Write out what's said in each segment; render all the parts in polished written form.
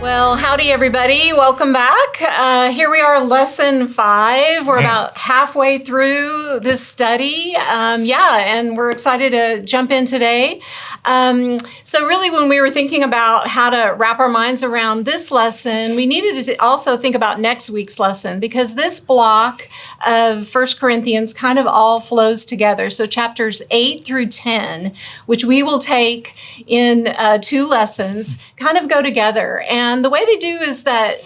Well, howdy, everybody. Welcome back. Here we are, lesson 5. We're about halfway through this study. And we're excited to jump in today. So really, when we were thinking about how to wrap our minds around this lesson, we needed to also think about next week's lesson, because this block of 1 Corinthians kind of all flows together. So chapters 8 through 10, which we will take in 2 lessons, kind of go together. And the way they do is that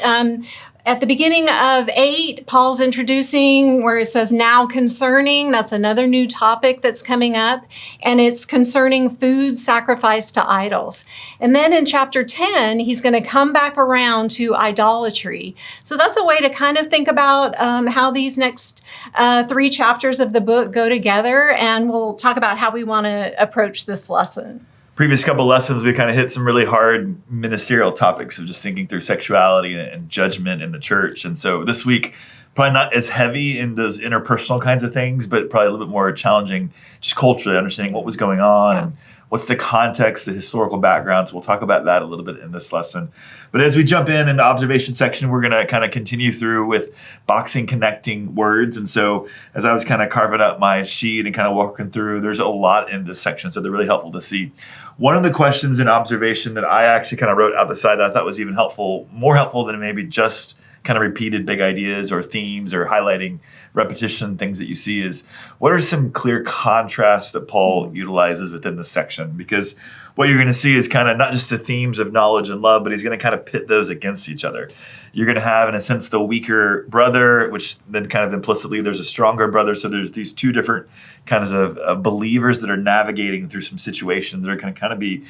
at the beginning of 8, Paul's introducing where it says now concerning. That's another new topic that's coming up. And it's concerning food sacrificed to idols. And then in chapter 10, he's going to come back around to idolatry. So that's a way to kind of think about how these next 3 chapters of the book go together. And we'll talk about how we want to approach this lesson. Previous couple lessons, we kind of hit some really hard ministerial topics of just thinking through sexuality and judgment in the church. And so this week, probably not as heavy in those interpersonal kinds of things, but probably a little bit more challenging just culturally, understanding what was going on and what's the context, the historical background. So we'll talk about that a little bit in this lesson. But as we jump in the observation section, we're going to kind of continue through with boxing connecting words. And so as I was kind of carving up my sheet and kind of walking through, there's a lot in this section. So they're really helpful to see. One of the questions in observation that I actually kind of wrote out the side that I thought was even helpful, more helpful than maybe just kind of repeated big ideas or themes or highlighting repetition, things that you see, is what are some clear contrasts that Paul utilizes within this section? Because what you're going to see is kind of not just the themes of knowledge and love, but he's going to kind of pit those against each other. You're going to have, in a sense, the weaker brother, which then kind of implicitly there's a stronger brother. So there's these 2 different kinds of believers that are navigating through some situations that are going to kind of be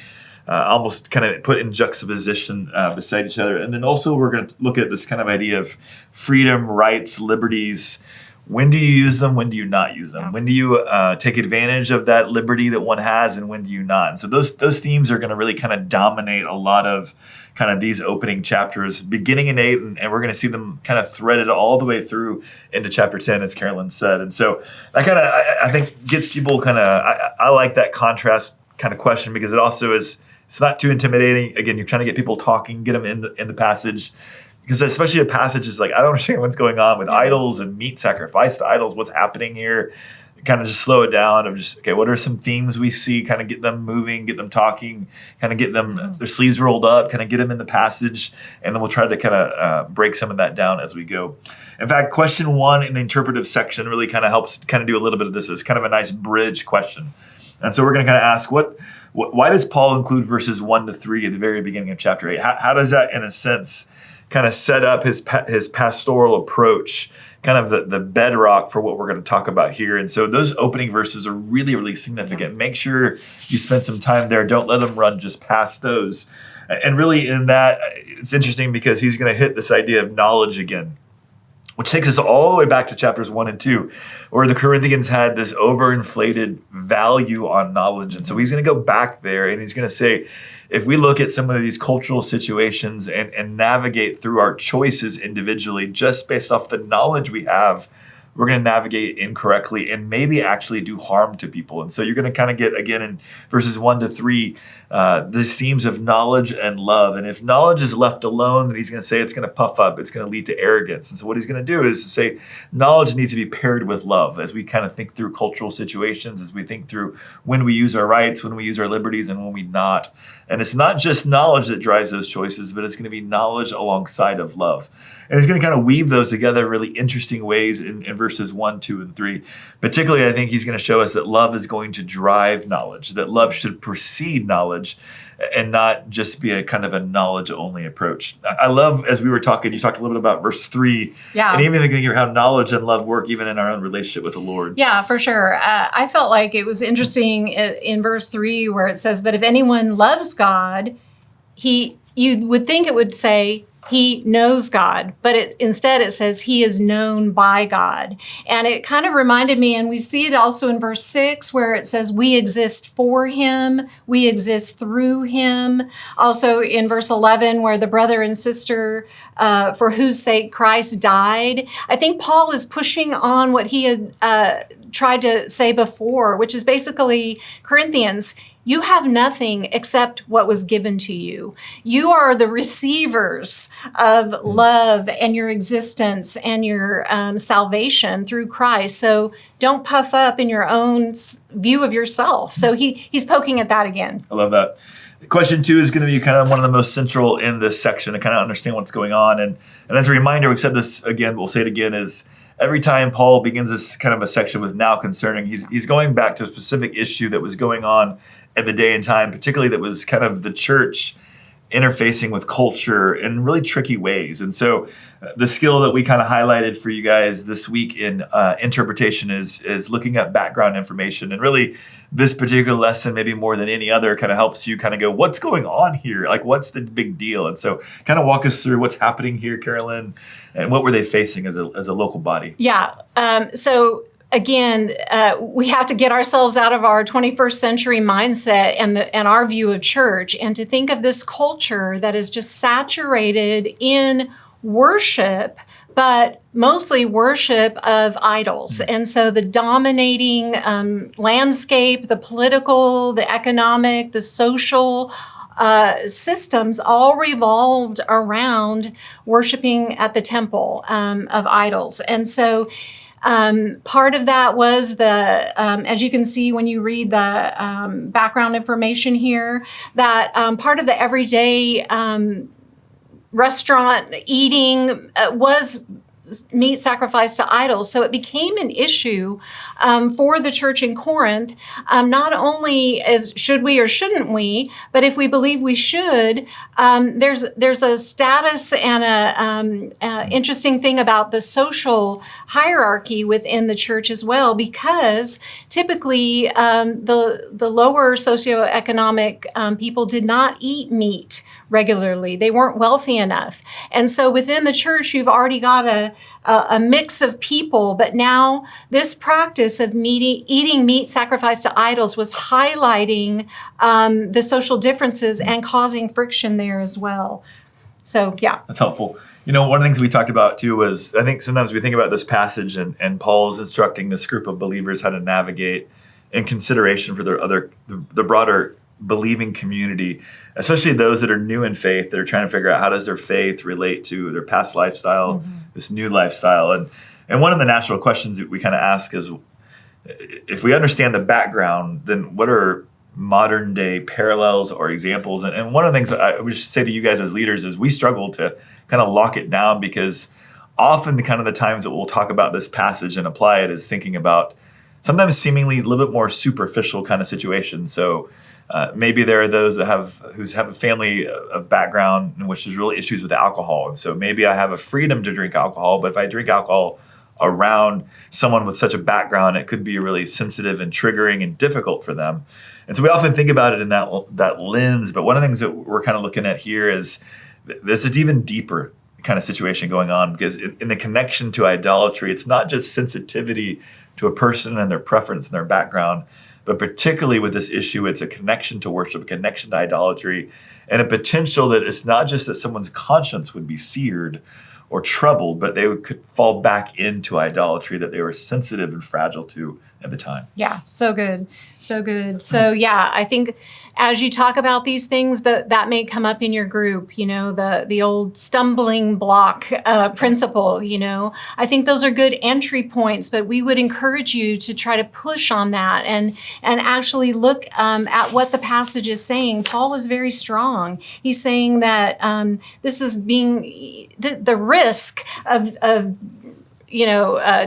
almost kind of put in juxtaposition beside each other. And then also we're going to look at this kind of idea of freedom, rights, liberties. When do you use them? When do you not use them? When do you take advantage of that liberty that one has, and when do you not? And so those themes are going to really kind of dominate a lot of kind of these opening chapters, beginning in 8, and we're going to see them kind of threaded all the way through into chapter 10, as Carolyn said. And so that kind of, I think, gets people kind of, I like that contrast kind of question, because it also is, it's not too intimidating. Again, you're trying to get people talking, get them in the passage. Because especially a passage is like, I don't understand what's going on with idols and meat sacrifice to idols. What's happening here? Kind of just slow it down of just, okay, what are some themes we see? Kind of get them moving, get them talking, kind of get them, their sleeves rolled up, kind of get them in the passage. And then we'll try to kind of break some of that down as we go. In fact, question 1 in the interpretive section really kind of helps kind of do a little bit of this. It's kind of a nice bridge question. And so we're going to kind of ask, why does Paul include verses 1 to 3 at the very beginning of chapter 8? How does that, in a sense, kind of set up his pastoral approach, kind of the bedrock for what we're going to talk about here? And so those opening verses are really, really significant. Make sure you spend some time there. Don't let them run just past those. And really in that, it's interesting because he's going to hit this idea of knowledge again, which takes us all the way back to chapters 1 and 2, where the Corinthians had this overinflated value on knowledge. And so he's going to go back there and he's going to say, if we look at some of these cultural situations and navigate through our choices individually, just based off the knowledge we have, we're going to navigate incorrectly and maybe actually do harm to people. And so you're going to kind of get, again, in verses 1 to 3, these themes of knowledge and love. And if knowledge is left alone, then he's going to say it's going to puff up. It's going to lead to arrogance. And so what he's going to do is say knowledge needs to be paired with love as we kind of think through cultural situations, as we think through when we use our rights, when we use our liberties, and when we not. And it's not just knowledge that drives those choices, but it's going to be knowledge alongside of love. And he's going to kind of weave those together in really interesting ways in verses 1, 2, and 3. Particularly, I think he's going to show us that love is going to drive knowledge, that love should precede knowledge and not just be a kind of a knowledge-only approach. I love, as we were talking, you talked a little bit about verse 3, and even thinking of how knowledge and love work even in our own relationship with the Lord. Yeah, for sure. I felt like it was interesting in verse 3 where it says, but if anyone loves God, you would think it would say, he knows God, but instead it says he is known by God. And it kind of reminded me, and we see it also in verse 6 where it says we exist for him, we exist through him. Also in verse 11 where the brother and sister for whose sake Christ died. I think Paul is pushing on what he had tried to say before, which is basically Corinthians, you have nothing except what was given to you. You are the receivers of love and your existence and your salvation through Christ. So don't puff up in your own view of yourself. So he's poking at that again. I love that. Question 2 is going to be kind of one of the most central in this section to kind of understand what's going on. And as a reminder, we've said this again, we'll say it again, is every time Paul begins this kind of a section with now concerning, he's going back to a specific issue that was going on at the day and time, particularly that was kind of the church interfacing with culture in really tricky ways. And so the skill that we kind of highlighted for you guys this week in interpretation is looking at background information. And really this particular lesson, maybe more than any other, kind of helps you kind of go, what's going on here? Like, what's the big deal? And so kind of walk us through what's happening here, Carolyn, and what were they facing as a local body? Yeah. So again, we have to get ourselves out of our 21st century mindset and our view of church, and to think of this culture that is just saturated in worship, but mostly worship of idols. And so the dominating landscape, the political, the economic, the social systems all revolved around worshiping at the temple of idols. And so part of that was as you can see when you read the background information here, that part of the everyday restaurant eating was meat sacrificed to idols. So it became an issue for the church in Corinth, not only as should we or shouldn't we, but if we believe we should, there's a status and a interesting thing about the social hierarchy within the church as well, because typically the lower socioeconomic people did not eat meat regularly. They weren't wealthy enough. And so within the church, you've already got a mix of people, but now this practice of eating meat sacrificed to idols was highlighting the social differences and causing friction there as well. So, yeah. That's helpful. You know, one of the things we talked about too was, I think sometimes we think about this passage and Paul's instructing this group of believers how to navigate in consideration for the broader believing community, especially those that are new in faith, that are trying to figure out how does their faith relate to their past lifestyle, this new lifestyle. And one of the natural questions that we kind of ask is, if we understand the background, then what are modern day parallels or examples? And one of the things I would say to you guys as leaders is we struggle to kind of lock it down, because often the times that we'll talk about this passage and apply it is thinking about sometimes seemingly a little bit more superficial kind of situations. So maybe there are those that have a family of background in which there's really issues with alcohol. And so maybe I have a freedom to drink alcohol, but if I drink alcohol around someone with such a background, it could be really sensitive and triggering and difficult for them. And so we often think about it in that lens. But one of the things that we're kind of looking at here is this is even deeper kind of situation going on, because in the connection to idolatry, it's not just sensitivity to a person and their preference and their background, but particularly with this issue, it's a connection to worship, a connection to idolatry, and a potential that it's not just that someone's conscience would be seared or troubled, but they could fall back into idolatry that they were sensitive and fragile to at the time. Yeah, so good. So good. So yeah, I think as you talk about these things, that may come up in your group, you know, the old stumbling block principle, you know. I think those are good entry points, but we would encourage you to try to push on that and actually look at what the passage is saying. Paul is very strong. He's saying that this is being the risk of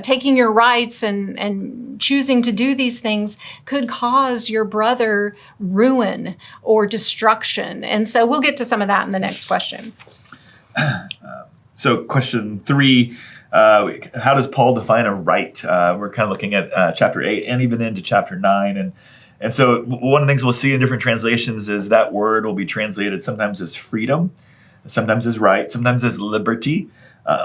taking your rights and choosing to do these things could cause your brother ruin or destruction. And so we'll get to some of that in the next question. So question 3, how does Paul define a right? We're kind of looking at chapter 8 and even into chapter 9. And so one of the things we'll see in different translations is that word will be translated sometimes as freedom, sometimes as right, sometimes as liberty,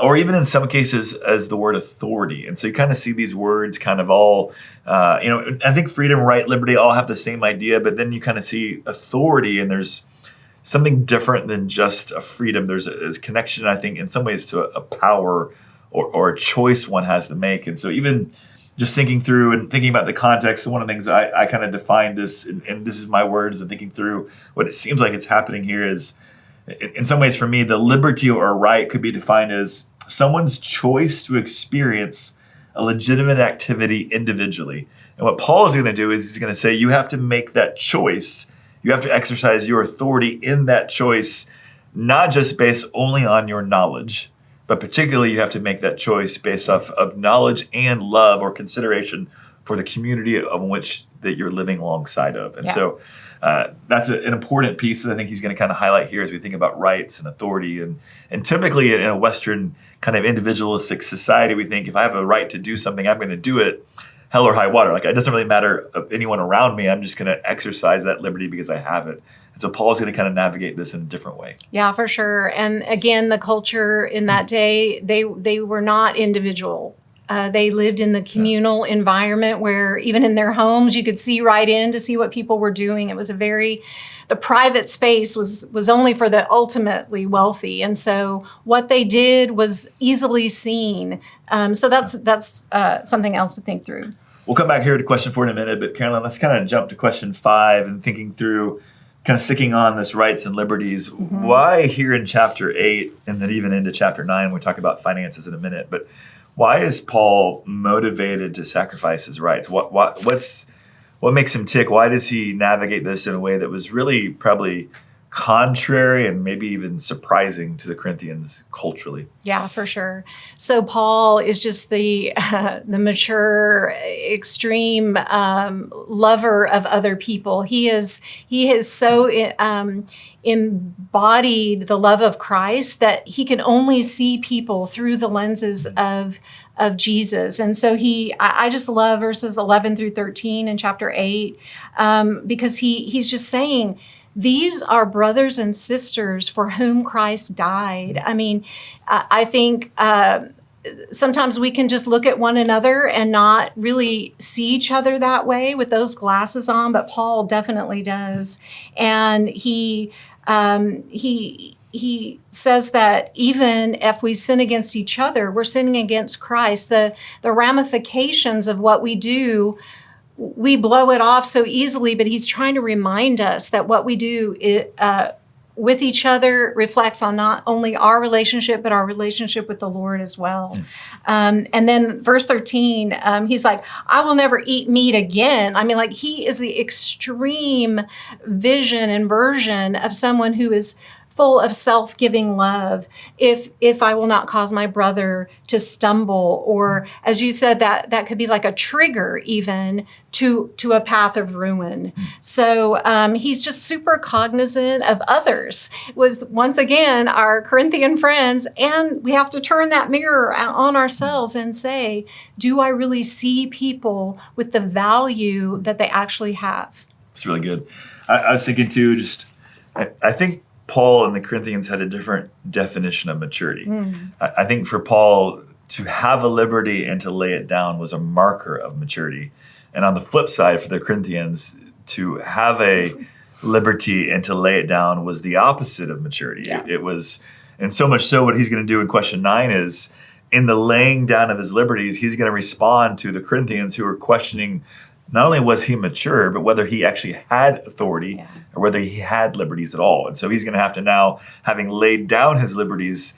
or even in some cases as the word authority. And so you kind of see these words kind of all, I think freedom, right, liberty all have the same idea, but then you kind of see authority, and there's something different than just a freedom. There's a connection, I think, in some ways to a power or a choice one has to make. And so even just thinking through and thinking about the context. One of the things I kind of defined this, and this is my words, and thinking through what it seems like it's happening here is, in some ways for me, the liberty or right could be defined as someone's choice to experience a legitimate activity individually. And what Paul is going to do is he's going to say you have to make that choice. You have to exercise your authority in that choice, not just based only on your knowledge, but particularly you have to make that choice based off of knowledge and love or consideration for the community on which that you're living alongside of. And so that's an important piece that I think he's going to kind of highlight here as we think about rights and authority. And typically in a Western kind of individualistic society, we think if I have a right to do something, I'm going to do it hell or high water. Like it doesn't really matter of anyone around me. I'm just going to exercise that liberty because I have it. And so Paul's going to kind of navigate this in a different way. Yeah, for sure. And again, the culture in that day, they were not individual. They lived in the communal environment where even in their homes, you could see right in to see what people were doing. It was the private space was only for the ultimately wealthy. And so what they did was easily seen. So that's something else to think through. We'll come back here to question 4 in a minute, but Carolyn, let's kind of jump to question 5 and thinking through kind of sticking on this rights and liberties. Mm-hmm. Why here in chapter 8 and then even into chapter 9, we'll talk about finances in a minute, but why is Paul motivated to sacrifice his rights? What makes him tick? Why does he navigate this in a way that was really probably contrary and maybe even surprising to the Corinthians culturally? Yeah, for sure. So Paul is just the mature, extreme lover of other people. He is so embodied the love of Christ that he can only see people through the lenses of Jesus. And so I just love verses 11 through 13 in chapter 8 because he's just saying, these are brothers and sisters for whom Christ died. I mean, I think sometimes we can just look at one another and not really see each other that way with those glasses on, but Paul definitely does. And he says that even if we sin against each other, we're sinning against Christ. The ramifications of what we do, we blow it off so easily, but he's trying to remind us that what we do with each other reflects on not only our relationship, but our relationship with the Lord as well. And then verse 13, he's like, I will never eat meat again. I mean, like he is the extreme vision and version of someone who is full of self-giving love. If I will not cause my brother to stumble, or as you said, that could be like a trigger even to a path of ruin. So he's just super cognizant of others. Was once again our Corinthian friends, and we have to turn that mirror on ourselves and say, do I really see people with the value that they actually have? It's really good. I was thinking too, I think Paul and the Corinthians had a different definition of maturity. I think for Paul, to have a liberty and to lay it down was a marker of maturity. And on the flip side, for the Corinthians, to have a liberty and to lay it down was the opposite of maturity. Yeah. It was, and so much so what he's going to do in question 9 is, in the laying down of his liberties, he's going to respond to the Corinthians who are questioning not only was he mature, but whether he actually had authority or whether he had liberties at all. And so he's going to have to now, having laid down his liberties,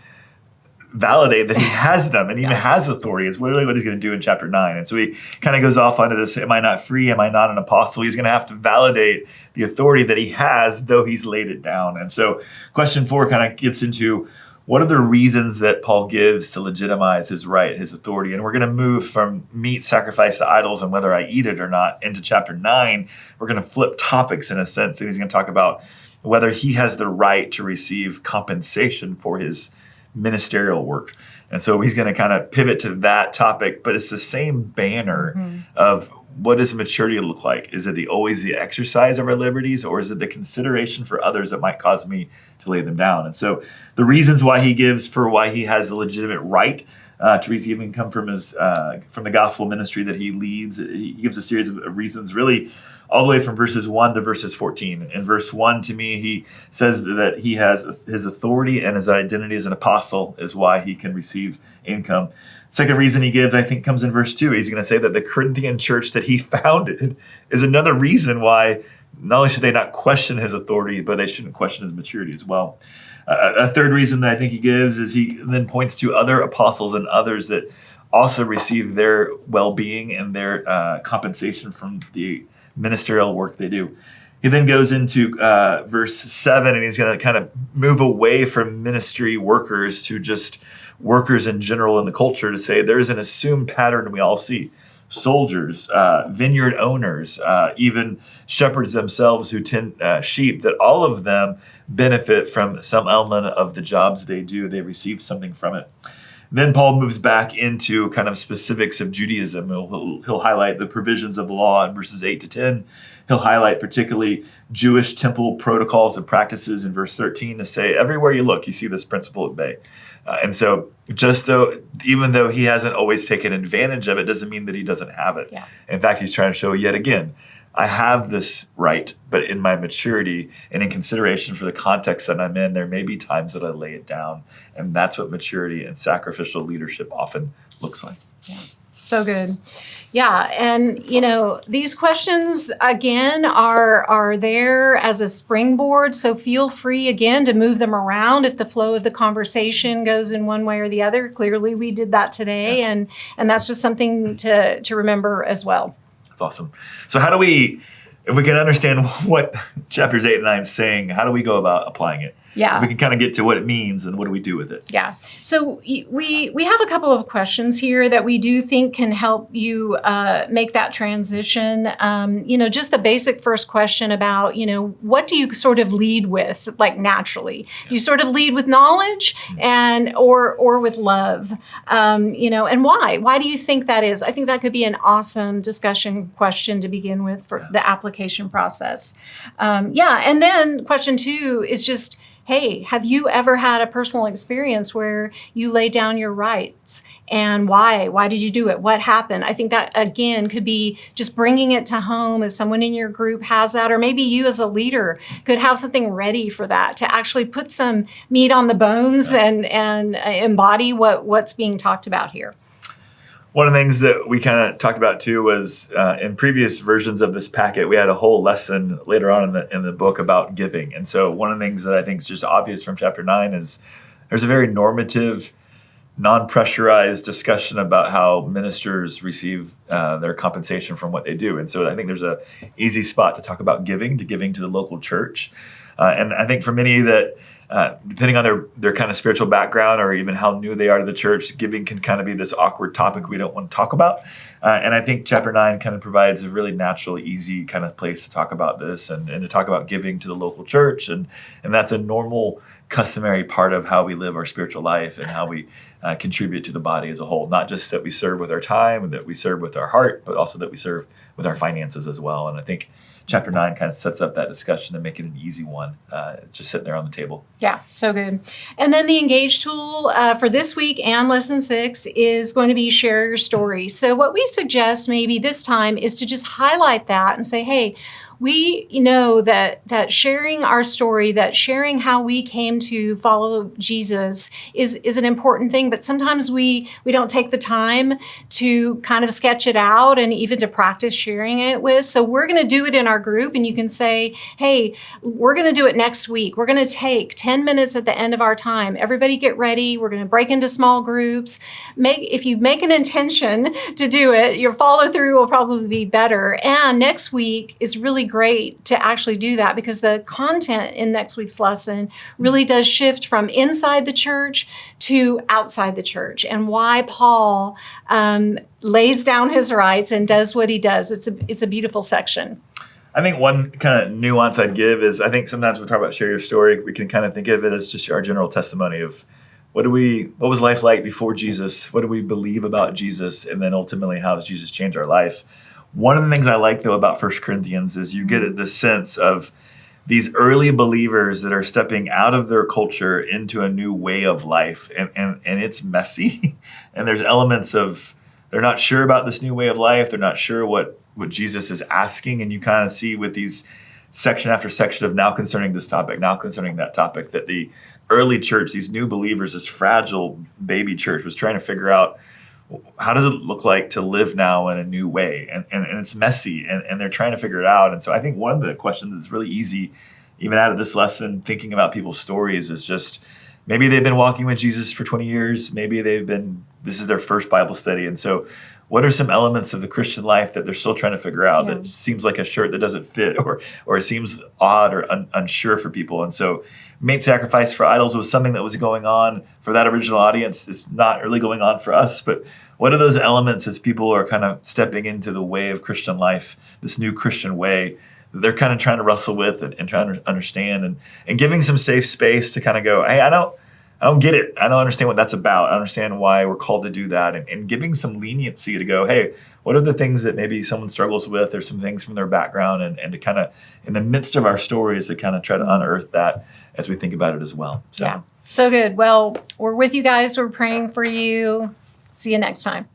validate that he has them and even has authority. It's literally what he's going to do in chapter 9. And so he kind of goes off onto this, am I not free? Am I not an apostle? He's going to have to validate the authority that he has, though he's laid it down. And so question 4 kind of gets into, what are the reasons that Paul gives to legitimize his right, his authority? And we're going to move from meat sacrificed to idols and whether I eat it or not into chapter 9. We're going to flip topics in a sense. And he's going to talk about whether he has the right to receive compensation for his ministerial work. And so he's going to kind of pivot to that topic, but it's the same banner of what does maturity look like? Is it always the exercise of our liberties, or is it the consideration for others that might cause me to lay them down? And so the reasons why he gives for why he has a legitimate right to receive income from his from the gospel ministry that he leads, he gives a series of reasons. Really, all the way from verses 1 to verses 14. In verse 1, to me, he says that he has his authority and his identity as an apostle is why he can receive income. Second reason he gives, I think, comes in verse 2. He's going to say that the Corinthian church that he founded is another reason why not only should they not question his authority, but they shouldn't question his maturity as well. A third reason that I think he gives is he then points to other apostles and others that also receive their well-being and their compensation from the ministerial work they do. He then goes into verse 7, and he's going to kind of move away from ministry workers to just workers in general in the culture to say there's an assumed pattern we all see. Soldiers, vineyard owners, even shepherds themselves who tend sheep, that all of them benefit from some element of the jobs they do. They receive something from it. Then Paul moves back into kind of specifics of Judaism. He'll highlight the provisions of the law in verses 8 to 10. He'll highlight particularly Jewish temple protocols and practices in verse 13 to say, everywhere you look, you see this principle at bay. And so even though he hasn't always taken advantage of it, doesn't mean that he doesn't have it. Yeah. In fact, he's trying to show yet again, I have this right, but in my maturity and in consideration for the context that I'm in, there may be times that I lay it down. And that's what maturity and sacrificial leadership often looks like. Yeah. So good. Yeah. And, these questions, again, are there as a springboard. So feel free, again, to move them around if the flow of the conversation goes in one way or the other. Clearly, we did that today. Yeah. And that's just something to remember as well. That's awesome. So how do we, if we can understand what chapters 8 and 9 is saying, how do we go about applying it? Yeah. We can kind of get to what it means and what do we do with it. Yeah. So we have a couple of questions here that we do think can help you make that transition. Just the basic first question about, what do you sort of lead with, like naturally? Yeah. Do you sort of lead with knowledge and or with love? And why? Why do you think that is? I think that could be an awesome discussion question to begin with for the application process. And then question 2 is just, hey, have you ever had a personal experience where you laid down your rights and why? Why did you do it? What happened? I think that, again, could be just bringing it to home if someone in your group has that, or maybe you as a leader could have something ready for that to actually put some meat on the bones and embody what's being talked about here. One of the things that we kind of talked about too was in previous versions of this packet, we had a whole lesson later on in the book about giving. And so one of the things that I think is just obvious from chapter 9 is there's a very normative, non-pressurized discussion about how ministers receive their compensation from what they do. And so I think there's a easy spot to talk about giving to the local church. And I think for many that depending on their kind of spiritual background or even how new they are to the church, giving can kind of be this awkward topic we don't want to talk about. And I think chapter 9 kind of provides a really natural, easy kind of place to talk about this and to talk about giving to the local church. And that's a normal, customary part of how we live our spiritual life and how we contribute to the body as a whole. Not just that we serve with our time and that we serve with our heart, but also that we serve with our finances as well. And I think chapter 9 kind of sets up that discussion to make it an easy one, just sitting there on the table. Yeah, so good. And then the Engage tool for this week and lesson 6 is going to be share your story. So what we suggest maybe this time is to just highlight that and say, hey, we know that sharing our story, that sharing how we came to follow Jesus is an important thing, but sometimes we don't take the time to kind of sketch it out and even to practice sharing it with. So we're going to do it in our group, and you can say, hey, we're going to do it next week. We're going to take 10 minutes at the end of our time. Everybody get ready. We're going to break into small groups. If you make an intention to do it, your follow through will probably be better. And next week is really great to actually do that because the content in next week's lesson really does shift from inside the church to outside the church and why Paul lays down his rights and does what he does. It's a beautiful section. I think one kind of nuance I'd give is I think sometimes when we talk about share your story, we can kind of think of it as just our general testimony of what was life like before Jesus? What do we believe about Jesus? And then ultimately, how does Jesus change our life? One of the things I like, though, about 1 Corinthians is you get this sense of these early believers that are stepping out of their culture into a new way of life. And it's messy. And there's elements of they're not sure about this new way of life. They're not sure what what Jesus is asking, and you kind of see with these section after section of now concerning this topic, now concerning that topic, that the early church, these new believers, this fragile baby church was trying to figure out, how does it look like to live now in a new way? And it's messy, and they're trying to figure it out. And so I think one of the questions that's really easy, even out of this lesson, thinking about people's stories, is just maybe they've been walking with Jesus for 20 years. Maybe this is their first Bible study. And so what are some elements of the Christian life that they're still trying to figure out that seems like a shirt that doesn't fit, or it seems odd or unsure for people? And so meat sacrifice for idols was something that was going on for that original audience. It's not really going on for us, but what are those elements as people are kind of stepping into the way of Christian life, this new Christian way, that they're kind of trying to wrestle with and trying to understand, and giving some safe space to kind of go, hey, I don't get it. I don't understand what that's about. I understand why we're called to do that, and giving some leniency to go, hey, what are the things that maybe someone struggles with, or some things from their background, and to kind of, in the midst of our stories, to kind of try to unearth that as we think about it as well. So. Yeah, so good. Well, we're with you guys. We're praying for you. See you next time.